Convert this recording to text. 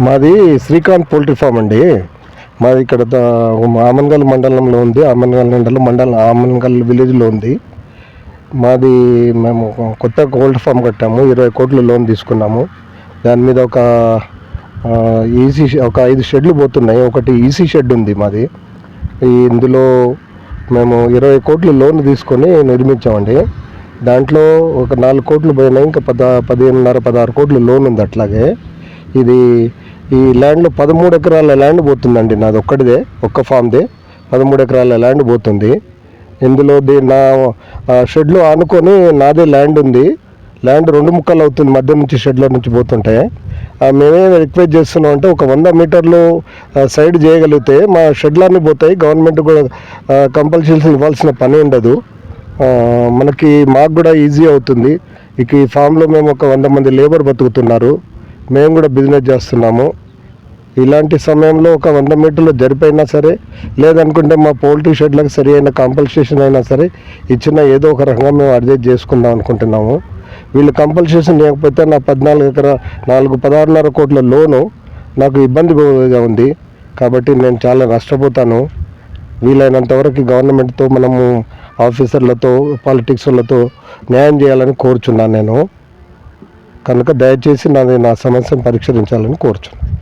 మాది Srikanth poultry form అండి. మాది ఇక్కడ ఆమన్గల్ మండలంలో ఉంది. ఆమన్గల్ విలేజ్లో ఉంది. మాది మేము కొత్త పోల్ట్రీ ఫామ్ కట్టాము. 20 కోట్లు లోన్ తీసుకున్నాము. దాని మీద ఒక 5 షెడ్లు పోతున్నాయి. ఒకటి ఈసీ షెడ్ ఉంది మాది. ఇందులో మేము 20 కోట్లు లోన్ తీసుకొని నిర్మించామండి. దాంట్లో ఒక 4 కోట్లు పోయినాయి. ఇంకా 15.5-16 కోట్లు లోన్ ఉంది. అట్లాగే ఈ ల్యాండ్లో 13 ఎకరాల ల్యాండ్ పోతుందండి. నాది ఒక్క ఫామ్దే 13 ఎకరాల ల్యాండ్ పోతుంది. ఇందులో నా షెడ్లో ఆనుకొని నాదే ల్యాండ్ ఉంది. ల్యాండ్ 2 ముక్కలు అవుతుంది. మధ్య నుంచి షెడ్ల నుంచి పోతుంటే మేమేం రిక్వెస్ట్ చేస్తున్నాం అంటే ఒక 100 మీటర్లు సైడ్ చేయగలిగితే మా షెడ్లన్నీ పోతాయి. గవర్నమెంట్ కూడా కంపల్సరీ ఇవ్వాల్సిన పని ఉండదు. మాకు కూడా ఈజీ అవుతుంది. ఇక ఈ ఫామ్లో మేము ఒక 100 మంది లేబర్ బతుకుతున్నారు. మేము కూడా బిజినెస్ చేస్తున్నాము. ఇలాంటి సమయంలో ఒక 100 మీటర్లు జరిపైనా సరే, లేదనుకుంటే మా పోల్ట్రీ షెడ్లకు సరి అయిన కంపల్సేషన్ అయినా సరే ఇచ్చిన ఏదో ఒక రకంగా మేము అడ్జస్ట్ చేసుకుందాం అనుకుంటున్నాము. వీళ్ళు కంపల్సేషన్ లేకపోతే నా 16.5 కోట్ల లోను నాకు ఇబ్బందిగా ఉంది. కాబట్టి నేను చాలా నష్టపోతాను. వీలైనంత వరకు గవర్నమెంట్తో, మనము ఆఫీసర్లతో, పాలిటిక్స్లతో న్యాయం చేయాలని కోరుచున్నాను నేను. కనుక దయచేసి నా సమస్యను పరిష్కరించాలని కోరుచున్నాను.